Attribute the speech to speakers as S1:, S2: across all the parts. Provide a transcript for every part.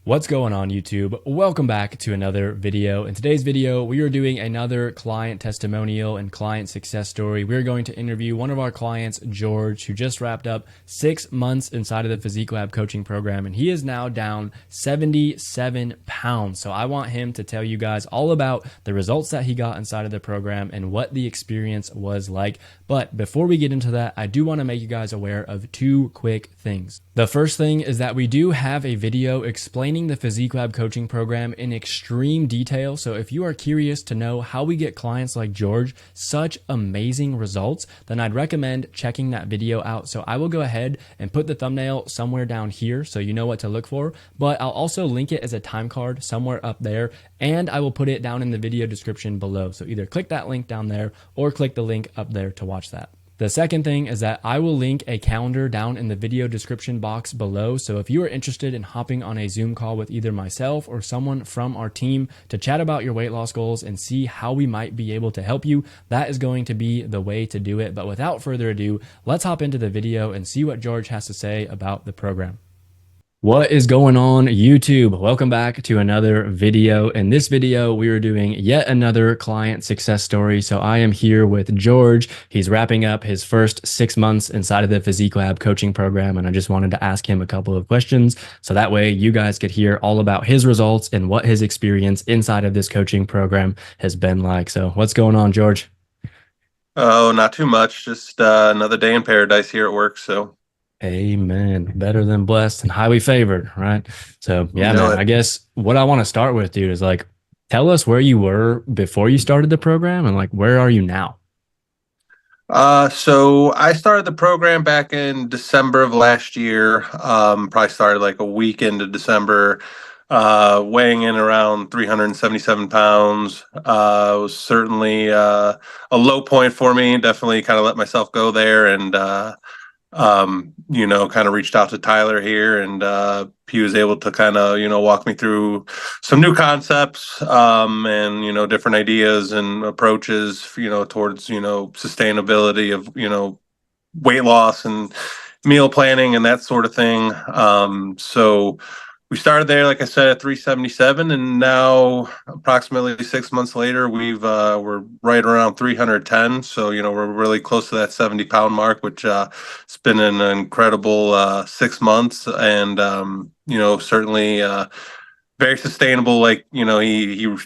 S1: What's going on, YouTube? Welcome back to another video. In today's video, we are doing another client testimonial and client success story. We're going to interview one of our clients, George, who just wrapped up 6 months inside of the Physique Lab coaching program, and he is now down 77 pounds. So I want him to tell you guys all about the results that he got inside of the program and what the experience was like. But before we get into that, I do want to make you guys aware of two quick things. The first thing is that we do have a video explaining the Physique Lab coaching program in extreme detail. So if you are curious to know how we get clients like George such amazing results, then I'd recommend checking that video out. So I will go ahead and put the thumbnail somewhere down here so you know what to look for, but I'll also link it as a time card somewhere up there, and I will put it down in the video description below. So either click that link down there or click the link up there to watch that. The second thing is that I will link a calendar down in the video description box below. So if you are interested in hopping on a Zoom call with either myself or someone from our team to chat about your weight loss goals and see how we might be able to help you, that is going to be the way to do it. But without further ado, let's hop into the video and see what George has to say about the program. What is going on, YouTube? Welcome back to another video. In this video, we are doing yet another client success story. So I am here with George. He's wrapping up his first 6 months inside of the Physique Lab coaching program. And I just wanted to ask him a couple of questions so that way you guys could hear all about his results and what his experience inside of this coaching program has been like. So what's going on, George?
S2: Oh, not too much. Just another day in paradise here at work. So,
S1: Amen. Better than blessed and highly favored, right? So yeah,
S2: you know
S1: man, I
S2: it.
S1: guess what I want to start with, dude, is like, tell us where you were before you started the program and like, where are you now?
S2: So I started the program back in December of last year. Probably started like a week into December. Weighing in around 377 pounds. Was certainly a low point for me. Definitely kind of let myself go there, and kind of reached out to Tyler here, and he was able to kind of, walk me through some new concepts, and, different ideas and approaches, towards, sustainability of, weight loss and meal planning and that sort of thing. So we started there, like I said, at 377, and now approximately 6 months later, we're right around 310. So we're really close to that 70-pound mark, which it's been an incredible 6 months, and certainly very sustainable. Like he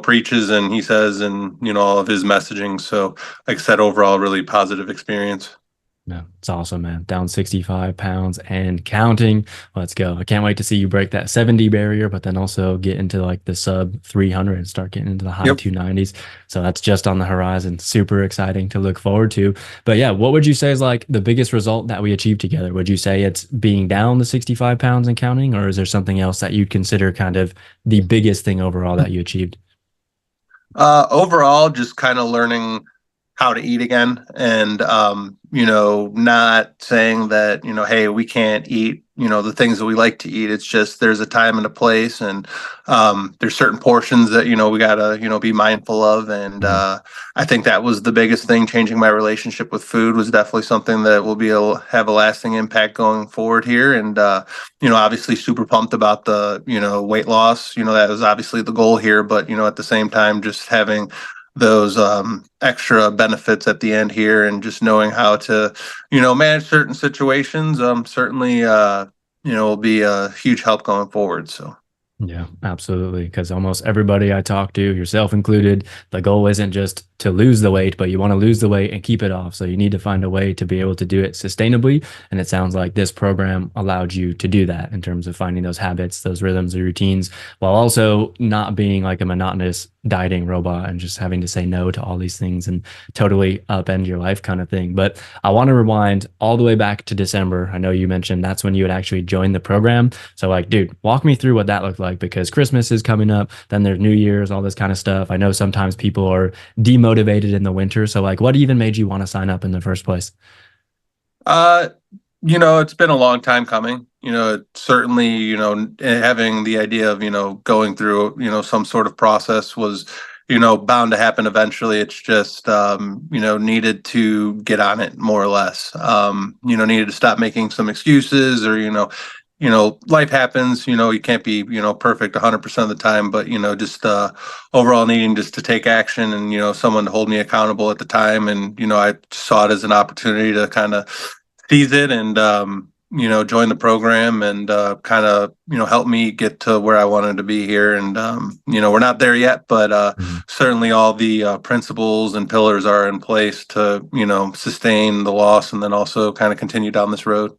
S2: preaches and he says, and all of his messaging. So, like I said, overall, really positive experience.
S1: No, it's awesome, man. Down 65 pounds and counting. Let's go. I can't wait to see you break that 70 barrier, but then also get into like the sub 300 and start getting into the high
S2: Yep.
S1: 290s. So that's just on the horizon. Super exciting to look forward to. But yeah, what would you say is like the biggest result that we achieved together? Would you say it's being down the 65 pounds and counting, or is there something else that you'd consider kind of the biggest thing overall that you achieved?
S2: Overall, just kind of learning how to eat again, and not saying that, hey, we can't eat, the things that we like to eat. It's just there's a time and a place, and there's certain portions that, we gotta, be mindful of. And
S1: Mhm.
S2: I think that was the biggest thing. Changing my relationship with food was definitely something that will have a lasting impact going forward here. And obviously super pumped about the, weight loss. That was obviously the goal here, but at the same time, just having those extra benefits at the end here, and just knowing how to manage certain situations, certainly will be a huge help going forward. So
S1: Yeah, absolutely. Because almost everybody I talk to, yourself included, the goal isn't just to lose the weight, but you want to lose the weight and keep it off. So you need to find a way to be able to do it sustainably. And it sounds like this program allowed you to do that in terms of finding those habits, those rhythms, or routines, while also not being like a monotonous dieting robot and just having to say no to all these things and totally upend your life kind of thing. But I want to rewind all the way back to December. I know you mentioned that's when you had actually joined the program. So like, dude, walk me through what that looked like, because Christmas is coming up, then there's New Year's, all this kind of stuff. I know sometimes people are demotivated in the winter. So like, what even made you want to sign up in the first place?
S2: uh it's been a long time coming. Certainly, having the idea of, going through, some sort of process was, bound to happen eventually. It's just, needed to get on it more or less. Needed to stop making some excuses, or, life happens, you can't be, perfect 100% of the time, but, just overall needing just to take action and, someone to hold me accountable at the time. And, I saw it as an opportunity to kind of seize it and, join the program and kind of, help me get to where I wanted to be here. And, we're not there yet, but
S1: Mhm.
S2: certainly all the principles and pillars are in place to, sustain the loss and then also kind of continue down this road.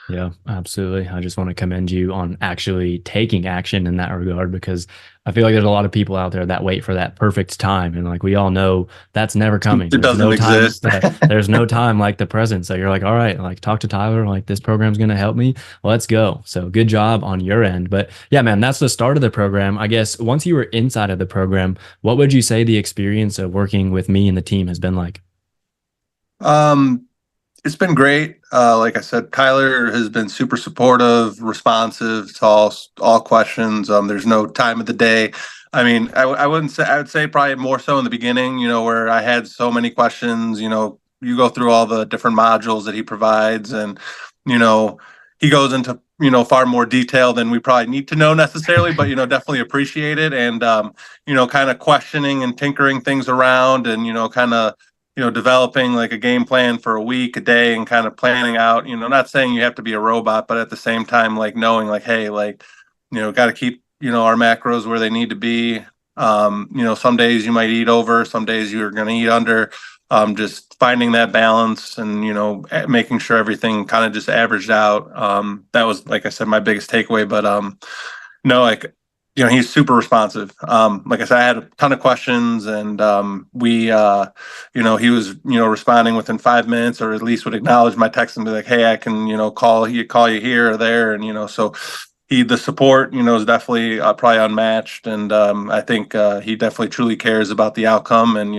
S1: Yeah, absolutely. I just want to commend you on actually taking action in that regard because I feel like there's a lot of people out there that wait for that perfect time. And like we all know that's never coming.
S2: It
S1: There's
S2: doesn't
S1: no time.
S2: exist.
S1: There's no time like the present. So you're like, all right, like talk to Tyler. Like this program's going to help me. Let's go. So good job on your end. But yeah, man, that's the start of the program. I guess once you were inside of the program, what would you say the experience of working with me and the team has been like?
S2: Um, it's been great. Like I said, Tyler has been super supportive, responsive to all questions. There's no time of the day. I mean, I wouldn't say, I would say probably more so in the beginning, where I had so many questions. You go through all the different modules that he provides, and you know, he goes into far more detail than we probably need to know necessarily, but definitely appreciate it, and kind of questioning and tinkering things around, and kind of developing like a game plan for a week, a day, and kind of planning out, not saying you have to be a robot, but at the same time, like knowing like, hey, like, got to keep, our macros where they need to be. Some days you might eat over, some days you're going to eat under. Just finding that balance and, making sure everything kind of just averaged out. That was, like I said, my biggest takeaway, but, no, like, he's super responsive. Like I said, I had a ton of questions, and he was, responding within 5 minutes, or at least would acknowledge my text and be like, "Hey, I can, call you here or there," and so the support, is definitely probably unmatched, and I think he definitely truly cares about the outcome and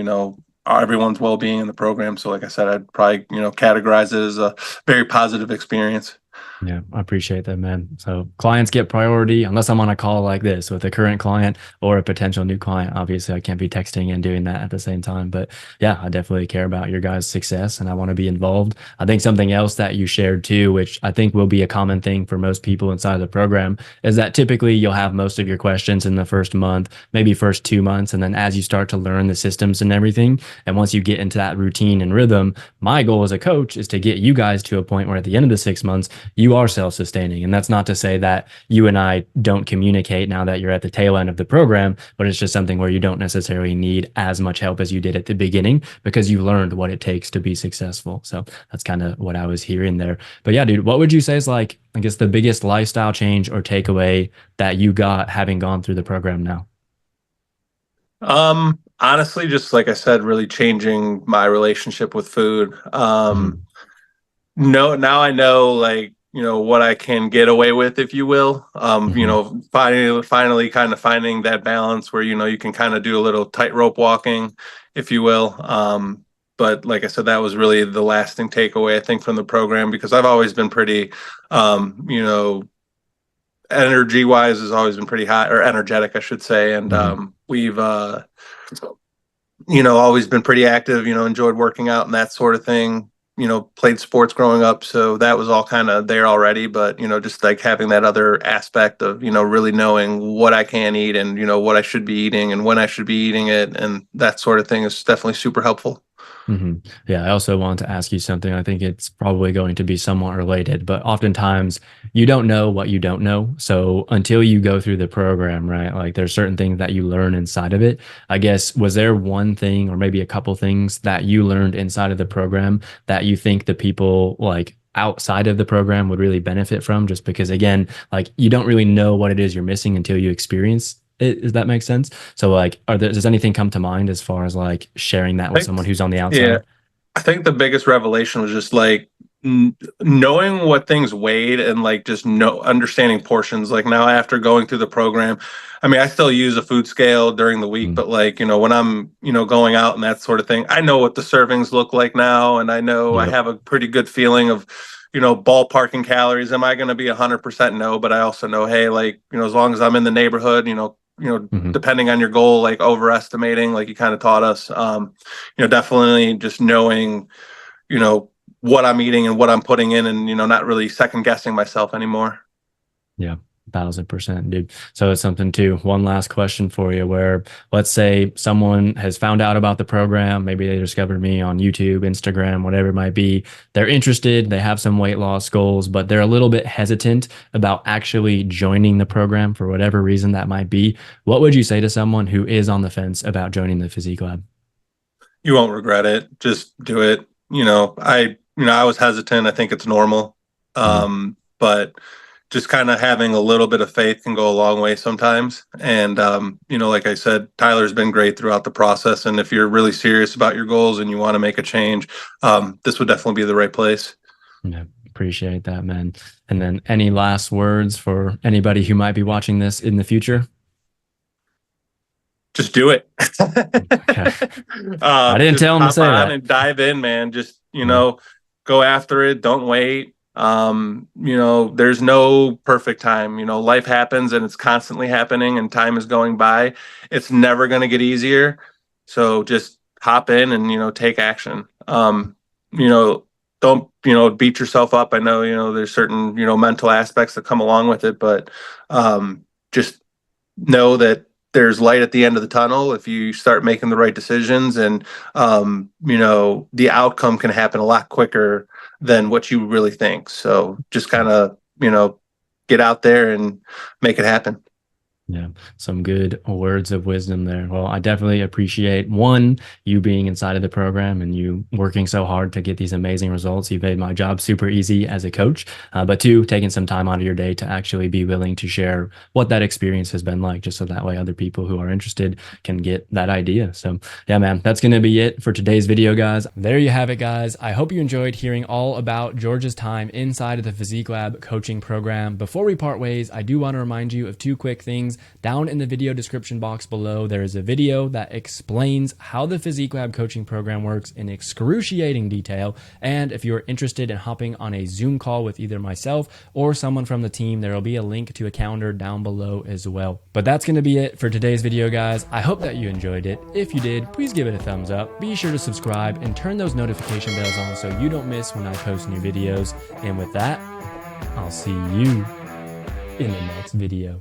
S2: everyone's well being in the program. So, like I said, I'd probably categorize it as a very positive experience.
S1: Yeah, I appreciate that, man. So clients get priority unless I'm on a call like this with a current client or a potential new client. Obviously, I can't be texting and doing that at the same time. But yeah, I definitely care about your guys' success and I want to be involved. I think something else that you shared too, which I think will be a common thing for most people inside of the program, is that typically you'll have most of your questions in the first month, maybe first 2 months. And then as you start to learn the systems and everything, and once you get into that routine and rhythm, my goal as a coach is to get you guys to a point where at the end of the 6 months, you are self-sustaining. And that's not to say that you and I don't communicate now that you're at the tail end of the program, but it's just something where you don't necessarily need as much help as you did at the beginning because you learned what it takes to be successful. So that's kind of what I was hearing there. But yeah, dude, what would you say is like, I guess, the biggest lifestyle change or takeaway that you got having gone through the program now?
S2: Honestly, just like I said, really changing my relationship with food.
S1: Mhm.
S2: No, now I know, like, what I can get away with, if you will.
S1: Mhm.
S2: Finally kind of finding that balance where, you can kind of do a little tightrope walking, if you will. But like I said, that was really the lasting takeaway, I think, from the program, because I've always been pretty, energy wise has always been pretty high, or energetic, I should say. And
S1: Mhm.
S2: we've, always been pretty active, enjoyed working out and that sort of thing, played sports growing up. So that was all kind of there already. But, just like having that other aspect of, really knowing what I can eat and, what I should be eating and when I should be eating it. And that sort of thing is definitely super helpful.
S1: Yeah, I also want to ask you something. I think it's probably going to be somewhat related, but oftentimes you don't know what you don't know. So until you go through the program, right? Like there's certain things that you learn inside of it. I guess, was there one thing or maybe a couple things that you learned inside of the program that you think the people like outside of the program would really benefit from? Just because, again, like you don't really know what it is you're missing until you experience it. Does that make sense? So like, does anything come to mind as far as like sharing that
S2: I
S1: with
S2: think,
S1: someone who's on the
S2: yeah,
S1: outside?
S2: I think the biggest revelation was just like knowing what things weighed and like just understanding portions. Like now, after going through the program, I mean, I still use a food scale during the week,
S1: Mm.
S2: but like, when I'm, going out and that sort of thing, I know what the servings look like now. And I know I
S1: Yep.
S2: have a pretty good feeling of, ballparking calories. Am I going to be 100%? No, but I also know, hey, like, as long as I'm in the neighborhood,
S1: Hmm.
S2: depending on your goal, like overestimating, like you kind of taught us, definitely just knowing, you know, what I'm eating and what I'm putting in, and, not really second guessing myself anymore.
S1: Yeah, 1000%, dude. So it's something too. One last question for you, where let's say someone has found out about the program, maybe they discovered me on YouTube, Instagram, whatever it might be. They're interested, they have some weight loss goals, but they're a little bit hesitant about actually joining the program for whatever reason that might be. What would you say to someone who is on the fence about joining the Physique Lab?
S2: You won't regret it. Just do it. I was hesitant. I think it's normal.
S1: Mhm.
S2: But just kind of having a little bit of faith can go a long way sometimes. And like I said, Tyler's been great throughout the process. And if you're really serious about your goals and you want to make a change, this would definitely be the right place.
S1: Yeah, appreciate that, man. And then any last words for anybody who might be watching this in the future?
S2: Just do it.
S1: Okay. I didn't
S2: Just
S1: tell him to
S2: hop
S1: say
S2: on
S1: that.
S2: and dive in, man. Just,
S1: Yeah.
S2: go after it. Don't wait. There's no perfect time. Life happens and it's constantly happening and time is going by. It's never going to get easier. So just hop in and, take action. You know, don't, beat yourself up. I know, there's certain, mental aspects that come along with it, but just know that there's light at the end of the tunnel if you start making the right decisions, and the outcome can happen a lot quicker than what you really think. So just kind of get out there and make it happen.
S1: Yeah, some good words of wisdom there. Well, I definitely appreciate one, you being inside of the program and you working so hard to get these amazing results. You've made my job super easy as a coach. But two, taking some time out of your day to actually be willing to share what that experience has been like, just so that way other people who are interested can get that idea. So, yeah, man, that's going to be it for today's video, guys. There you have it, guys. I hope you enjoyed hearing all about George's time inside of the Physique Lab coaching program. Before we part ways, I do want to remind you of two quick things. Down in the video description box below, there is a video that explains how the Physique Lab coaching program works in excruciating detail. And if you're interested in hopping on a Zoom call with either myself or someone from the team, there will be a link to a calendar down below as well. But that's going to be it for today's video, guys. I hope that you enjoyed it. If you did, please give it a thumbs up. Be sure to subscribe and turn those notification bells on so you don't miss when I post new videos. And with that, I'll see you in the next video.